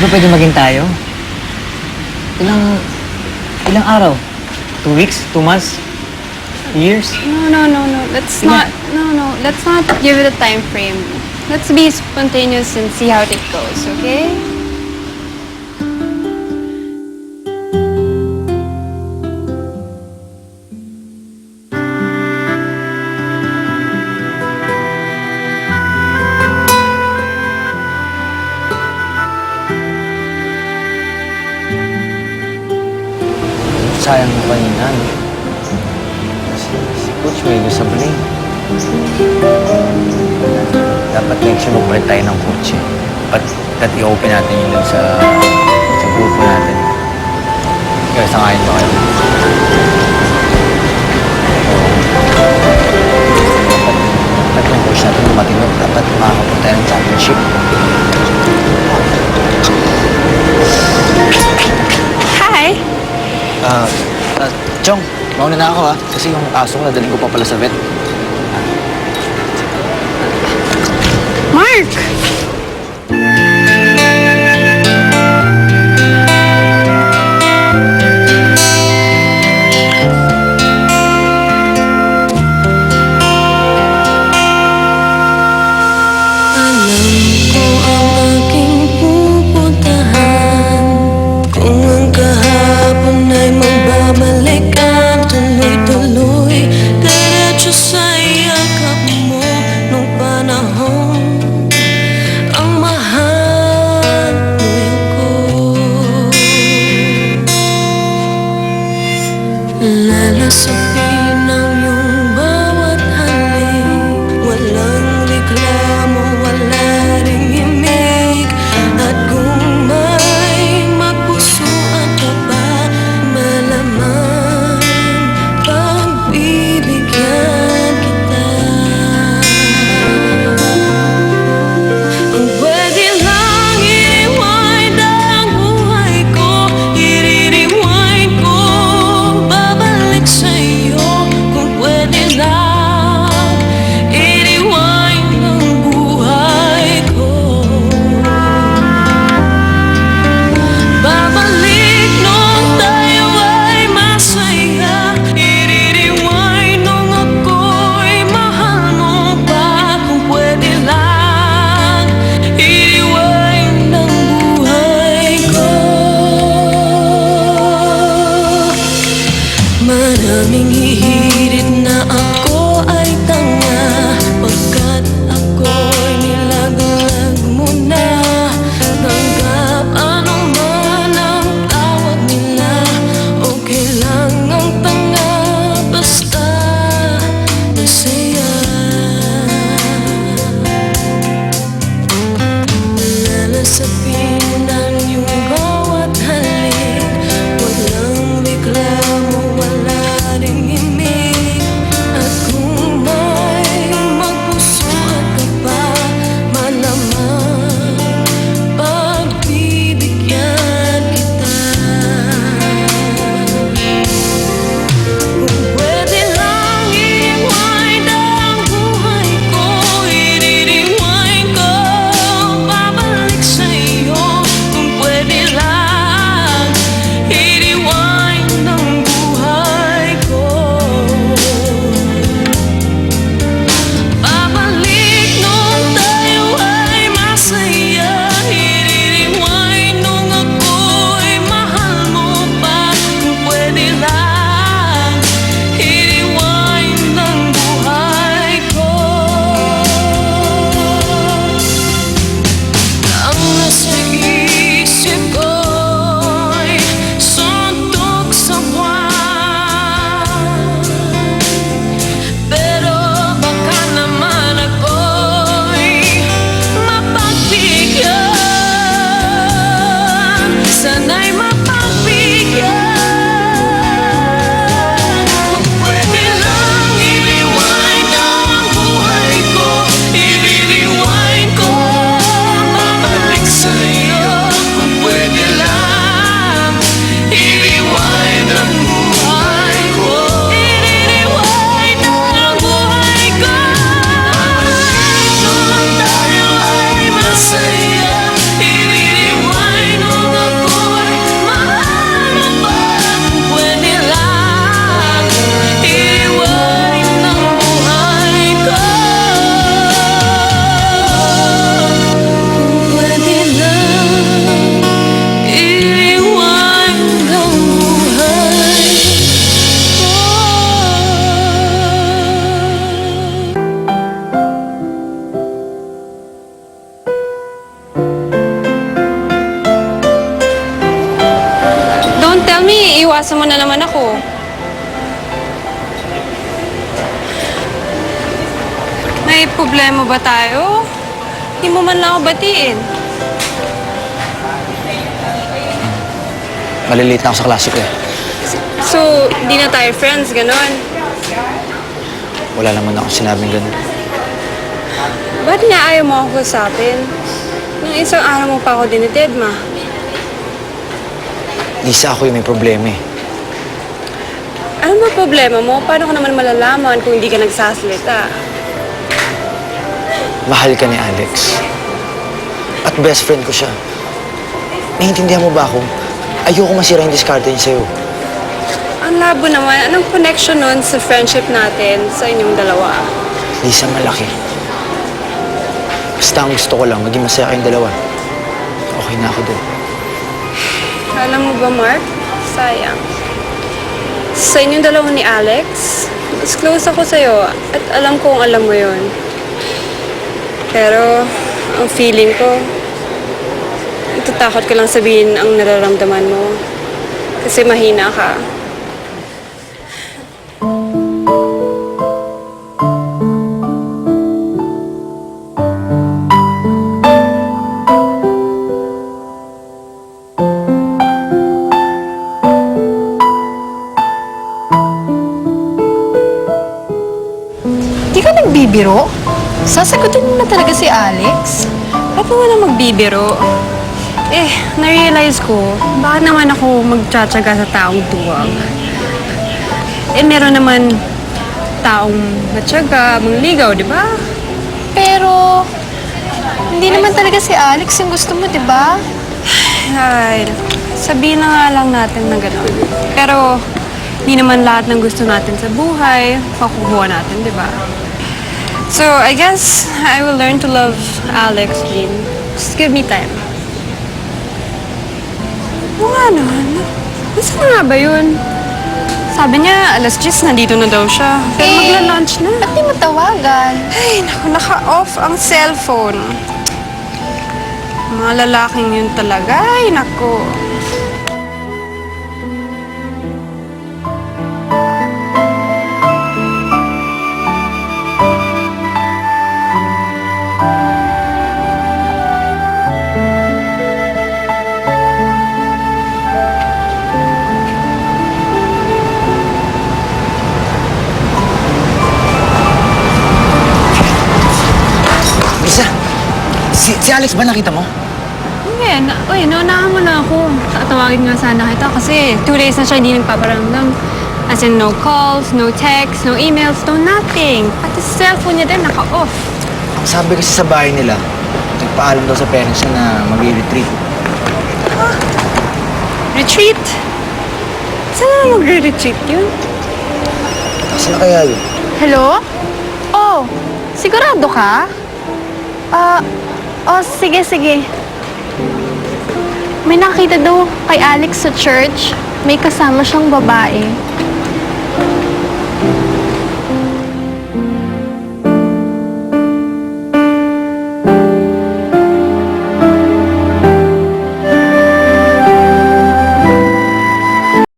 ba pwede maging tayo? Ilang... ilang araw? 2 weeks? 2 months? Years? No. Let's not, no. Let's not give it a time frame. Let's be spontaneous and see how it goes, okay? Sayang mo kanina, no? Si Coach may sablay. Dapat next year magpalit tayo ng coach eh. Dapat i-open natin yun lang sa grupo natin. Kaya sangayon ba kayo? Dapat yung coach natin dumating yun. Dapat makakapunta tayo ng championship. Hi! Chong, mauna na ako ha. Kasi yung aso ko nadaling ko pa pala sa vet. Mark! Magbabalik ang tuloy-tuloy diretso sa iniiwasan mo na naman ako. May problema ba tayo? Hindi mo man lang ako batiin. Maliliit na ako sa klase ko eh. So, di na tayo friends, ganon. Wala naman ako sinabing ganun. Ba't niya ayaw mo ako kausapin? Nung isang araw mo pa ako dinitedma. Lisa, ako yung may problema eh. Ano ba problema mo? Paano ko naman malalaman kung hindi ka nagsasalita? Mahal ka ni Alex. At best friend ko siya. Naiintindihan mo ba ako? Ayoko masira yung diskarte niya sa'yo. Ang labo naman. Anong connection nun sa friendship natin sa inyong dalawa? Lisa, malaki. Basta ang gusto ko lang, maging masaya kayong dalawa. Okay na ako doon. Alam mo ba, Mark? Sayang. Sa inyong dalawa ni Alex, mas close ako sa'yo at alam kong alam mo yon. Pero, ang feeling ko, natatakot ka lang sabihin ang nararamdaman mo. Kasi mahina ka. Di ka nagbibiro? Sasagutin mo na talaga si Alex? Ba't mo na magbibiro? Na-realize ko, bakit naman ako magtsatsaga sa taong duwag? Meron naman taong matyaga, mangligaw, di ba? Pero, hindi naman talaga si Alex yung gusto mo, di ba? Ay, sabihin na nga lang natin na gano'n. Pero, hindi naman lahat ng gusto natin sa buhay, makukuha natin, di ba? So, I guess I will learn to love Alex, Jean. Just give me time. Oo nga naman. Nasaan nga ba yun? Sabi niya, alas 10, nandito na daw siya. Pero magla-lunch na. Ba't di mo tawagan? Ay, naku, naka-off ang cellphone. Mga lalaking yun talaga. Ay, naku. Lisa, si Alex ba nakita mo? Uy, naunahan mo na ako. Tatawagin nga sana kita kasi 2 days na siya hindi nagpaparamdam. As in, no calls, no texts, no emails, no nothing. Pati sa cellphone niya din, naka-off. Ang sabi kasi sa bahay nila, nagpaalam daw sa parents niya na mag-retreat. Retreat? Saan na mag-retreat yun? Saan na kaya yun? Hello? Oh, sigurado ka? Sige. May nakita daw kay Alex sa church. May kasama siyang babae.